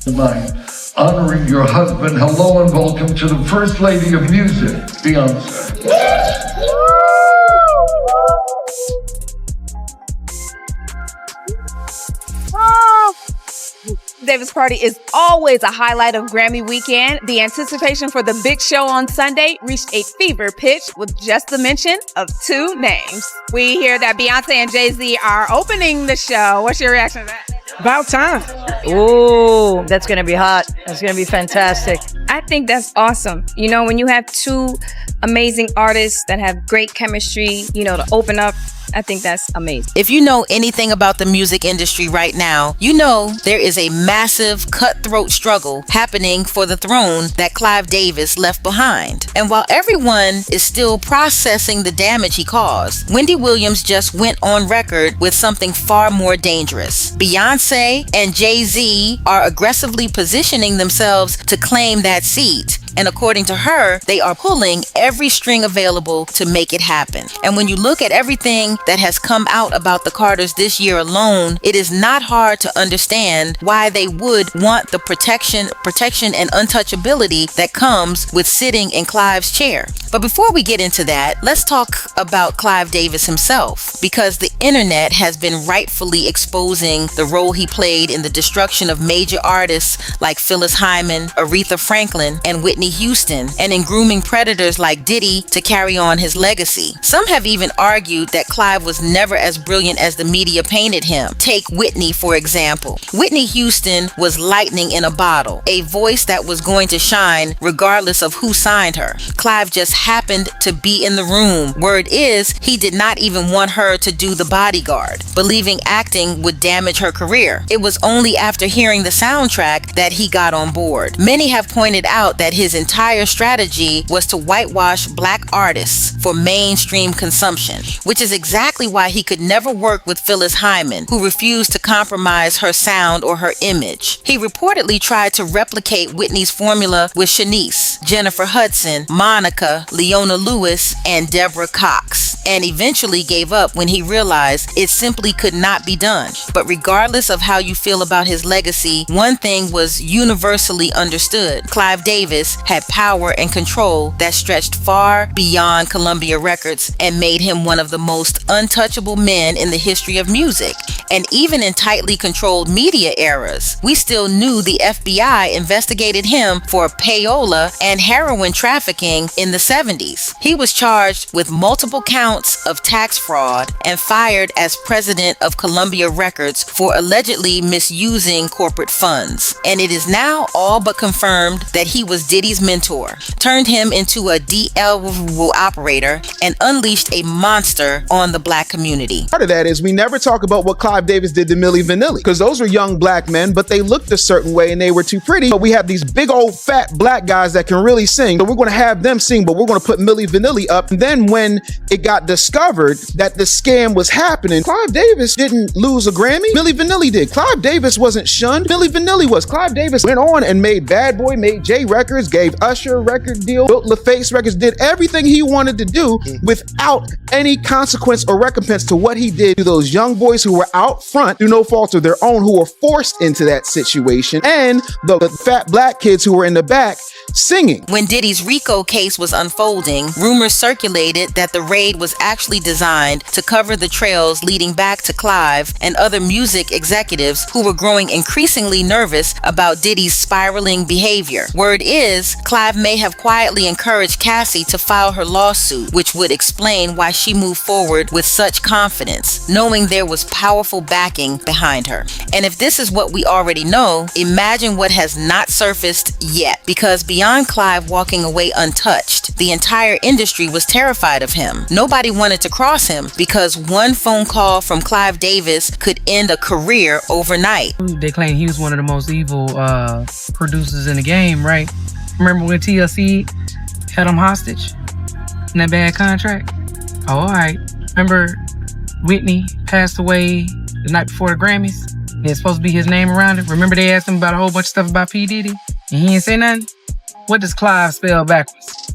Tonight, honoring your husband, hello and welcome to the First Lady of Music, Beyoncé. Davis Party is always a highlight of Grammy weekend. The anticipation for the big show on Sunday reached a fever pitch with just the mention of two names. We hear that Beyoncé and Jay-Z are opening the show. What's your reaction to that? About time. Ooh, that's going to be hot. That's going to be fantastic. I think that's awesome. You know, when you have two amazing artists that have great chemistry, you know, to open up, I think that's amazing. If you know anything about the music industry right now, you know there is a massive cutthroat struggle happening for the throne that Clive Davis left behind. And while everyone is still processing the damage he caused, Wendy Williams just went on record with something far more dangerous. Beyoncé and Jay-Z are aggressively positioning themselves to claim that seat. And according to her, they are pulling every string available to make it happen. And when you look at everything that has come out about the Carters this year alone, it is not hard to understand why they would want the protection and untouchability that comes with sitting in Clive's chair. But before we get into that, let's talk about Clive Davis himself, because the internet has been rightfully exposing the role he played in the destruction of major artists like Phyllis Hyman, Aretha Franklin, and Whitney Houston, and in grooming predators like Diddy to carry on his legacy. Some have even argued that Clive was never as brilliant as the media painted him. Take Whitney, for example. Whitney Houston was lightning in a bottle, a voice that was going to shine regardless of who signed her. Clive just happened to be in the room. Word is, he did not even want her to do The Bodyguard, believing acting would damage her career. It was only after hearing the soundtrack that he got on board. Many have pointed out that his entire strategy was to whitewash black artists for mainstream consumption, which is exactly why he could never work with Phyllis Hyman, who refused to compromise her sound or her image. He reportedly tried to replicate Whitney's formula with Shanice, Jennifer Hudson, Monica, Leona Lewis, and Deborah Cox, and eventually gave up when he realized it simply could not be done. But regardless of how you feel about his legacy, one thing was universally understood. Clive Davis had power and control that stretched far beyond Columbia Records and made him one of the most untouchable men in the history of music. And even in tightly controlled media eras, we still knew the FBI investigated him for payola and heroin trafficking in the 70s. He was charged with multiple counts of tax fraud and fired as president of Columbia Records for allegedly misusing corporate funds. And it is now all but confirmed that he was Diddy's mentor, turned him into a DL operator, and unleashed a monster on the black community. Part of that is we never talk about what Clive Davis did to Milli Vanilli, because those were young black men, but they looked a certain way and they were too pretty. But we have these big old fat black guys that can really sing, so we're going to have them sing, but we're going to put Milli Vanilli up. And then when it got discovered that the scam was happening, Clive Davis didn't lose a Grammy. Milli Vanilli did. Clive Davis wasn't shunned. Milli Vanilli was. Clive Davis went on and made Bad Boy, made J Records, gave Usher a record deal, built LaFace Records, did everything he wanted to do without any consequence or recompense to what he did to those young boys who were out front through no fault of their own, who were forced into that situation, and the fat black kids who were in the back singing. When Diddy's RICO case was unfolding, rumors circulated that the raid was actually designed to cover the trails leading back to Clive and other music executives who were growing increasingly nervous about Diddy's spiraling behavior. Word is, Clive may have quietly encouraged Cassie to file her lawsuit, which would explain why she moved forward with such confidence, knowing there was powerful backing behind her. And if this is what we already know, imagine what has not surfaced yet, because beyond Clive walking away untouched, the entire industry was terrified of him. Nobody wanted to cross him because one phone call from Clive Davis could end a career overnight. They claim he was one of the most evil producers in the game, right? Remember when TLC held him hostage in that bad contract? Oh, all right. Remember Whitney passed away the night before the Grammys? There's supposed to be his name around it. Remember they asked him about a whole bunch of stuff about P. Diddy? And he didn't say nothing? What does Clive spell backwards?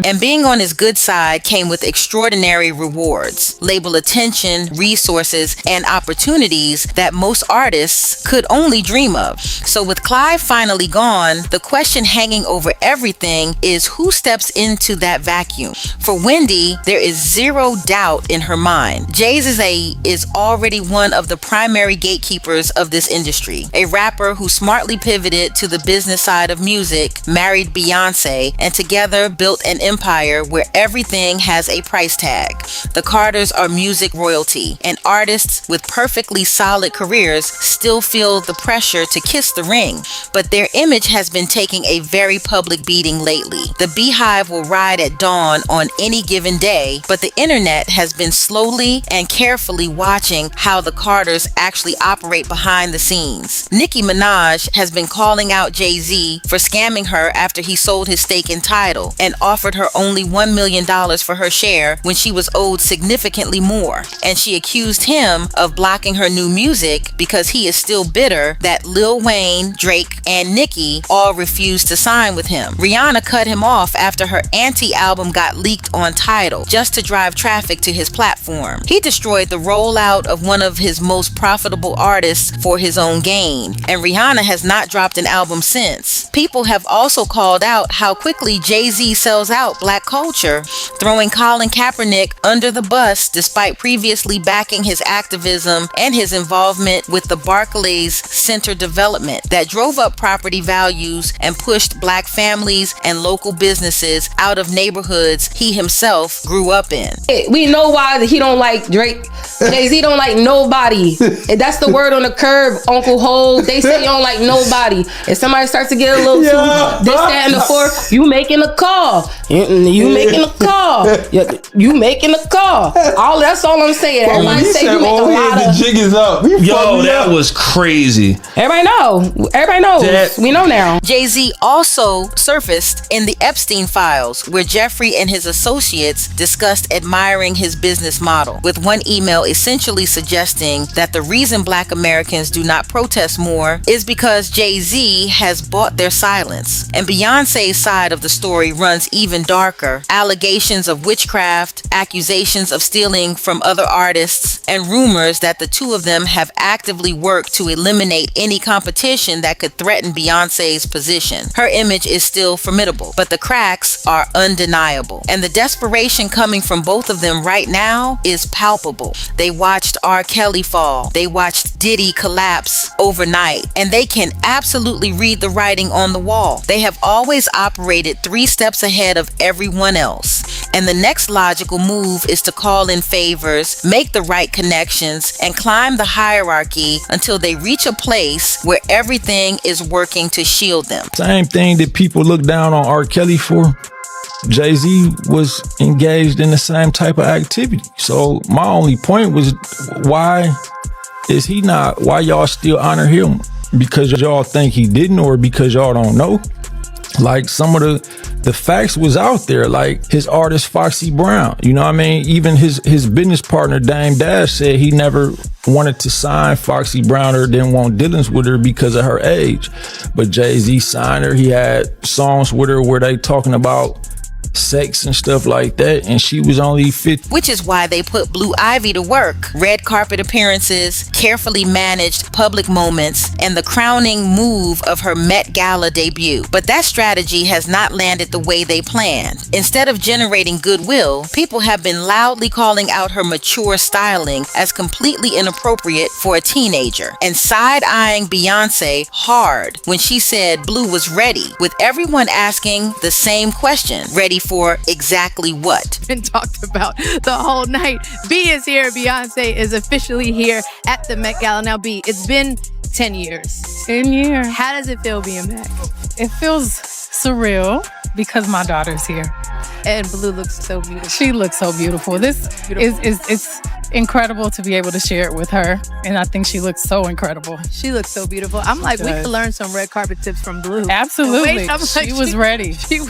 And being on his good side came with extraordinary rewards, label attention, resources, and opportunities that most artists could only dream of. So with Clive finally gone, the question hanging over everything is who steps into that vacuum? For Wendy, there is zero doubt in her mind. Jay-Z is already one of the primary gatekeepers of this industry, a rapper who smartly pivoted to the business side of music, married Beyoncé, and together built an empire where everything has a price tag. The Carters are music royalty, and artists with perfectly solid careers still feel the pressure to kiss the ring, but their image has been taking a very public beating lately. The Beehive will ride at dawn on any given day, but the internet has been slowly and carefully watching how the Carters actually operate behind the scenes. Nicki Minaj has been calling out Jay-Z for scamming her after he sold his stake in Tidal and offered her only $1 million for her share when she was owed significantly more. And she accused him of blocking her new music because he is still bitter that Lil Wayne, Drake, and Nicki all refused to sign with him. Rihanna cut him off after her Anti album got leaked on Tidal just to drive traffic to his platform. He destroyed the rollout of one of his most profitable artists for his own gain, and Rihanna has not dropped an album since. People have also called out how quickly Jay-Z sells out black culture, throwing Colin Kaepernick under the bus despite previously backing his activism and his involvement with the Barclays Center development that drove up property values and pushed black families and local businesses out of neighborhoods he himself grew up in. We know why he don't like Drake. Jay-Z don't like nobody. And that's the word on the curb, Uncle Ho. They say you don't like nobody. If somebody starts to get a little too this, that, and the fourth, you making a call. You making a call. You making a call. That's all I'm saying. Everybody say you make a lot of. The jig is up. Yo, that was crazy. Everybody know. Everybody knows. We know now. Jay-Z also surfaced in the Epstein files, where Jeffrey and his associates discussed admiring his business model, with one email essentially suggesting that the reason Black Americans do not protest more is because Jay-Z has bought their silence. And Beyonce's side of the story runs even darker. Allegations of witchcraft, accusations of stealing from other artists, and rumors that the two of them have actively worked to eliminate any competition that could threaten Beyonce's position. Her image is still formidable, but the cracks are undeniable. And the desperation coming from both of them right now is palpable. They watched R. Kelly fall. They watched Diddy collapse overnight. And they can absolutely read the writing on the wall. They have always operated 3 steps ahead of everyone else. And the next logical move is to call in favors, make the right connections, and climb the hierarchy until they reach a place where everything is working to shield them. Same thing that people look down on R. Kelly for. Jay-Z was engaged in the same type of activity. So my only point was, why y'all still honor him? Because y'all think he didn't, or because y'all don't know? Like, some of the facts was out there, like his artist Foxy Brown, you know what I mean? Even his business partner Dame Dash said he never wanted to sign Foxy Brown or didn't want dealings with her because of her age. But Jay-Z signed her. He had songs with her where they talking about sex and stuff like that, and she was only 50. Which is why they put Blue Ivy to work. Red carpet appearances, carefully managed public moments, and the crowning move of her Met Gala debut. But that strategy has not landed the way they planned. Instead of generating goodwill, people have been loudly calling out her mature styling as completely inappropriate for a teenager, and side-eyeing Beyonce hard when she said Blue was ready, with everyone asking the same question. Ready for exactly what? Been talked about the whole night. B is here. Beyonce is officially here at the Met Gala. Now, B, it's been 10 years. 10 years. How does it feel being back? It feels surreal because my daughter's here. And Blue looks so beautiful. She looks so beautiful. This is incredible to be able to share it with her. And I think she looks so incredible. She looks so beautiful. I'm like, we does. could learn some red carpet tips from Blue. Absolutely. Wait, I'm like, She was ready. She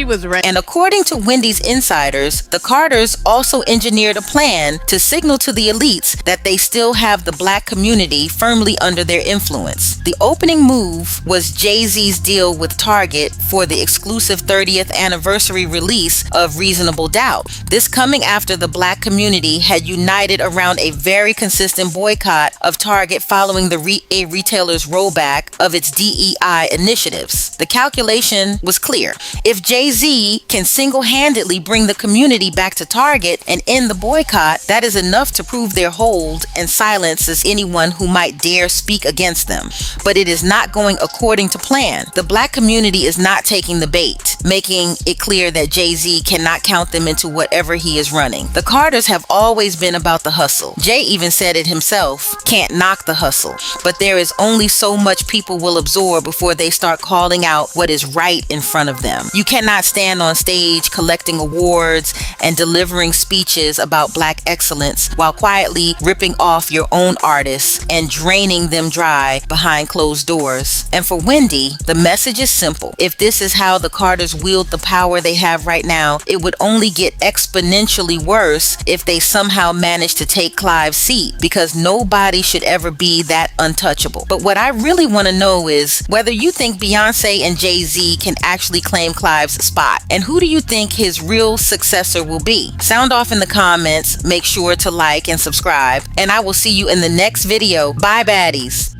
was ready. And according to Wendy's insiders, the Carters also engineered a plan to signal to the elites that they still have the black community firmly under their influence. The opening move was Jay-Z's deal with Target for the exclusive 30th anniversary release of Reasonable Doubt. This coming after the black community had united around a very consistent boycott of Target following a retailer's rollback of its DEI initiatives. The calculation was clear. If Jay-Z can single-handedly bring the community back to Target and end the boycott, that is enough to prove their hold and silences anyone who might dare speak against them. But it is not going according to plan. The black community is not taking the bait, making it clear that Jay-Z cannot count them into whatever he is running. The Carters have always been about the hustle. Jay even said it himself, can't knock the hustle, but there is only so much people will absorb before they start calling out what is right in front of them. You cannot stand on stage collecting awards and delivering speeches about black excellence while quietly ripping off your own artists and draining them dry behind closed doors. And for Wendy, the message is simple. If this is how the Carters wield the power they have right now, it would only get exponentially worse if they somehow manage to take Clive's seat, because nobody should ever be that untouchable. But what I really want to know is whether you think Beyoncé and Jay-Z can actually claim Clive's spot, and who do you think his real successor will be? Sound off in the comments, make sure to like and subscribe, and I will see you in the next video. Bye baddies.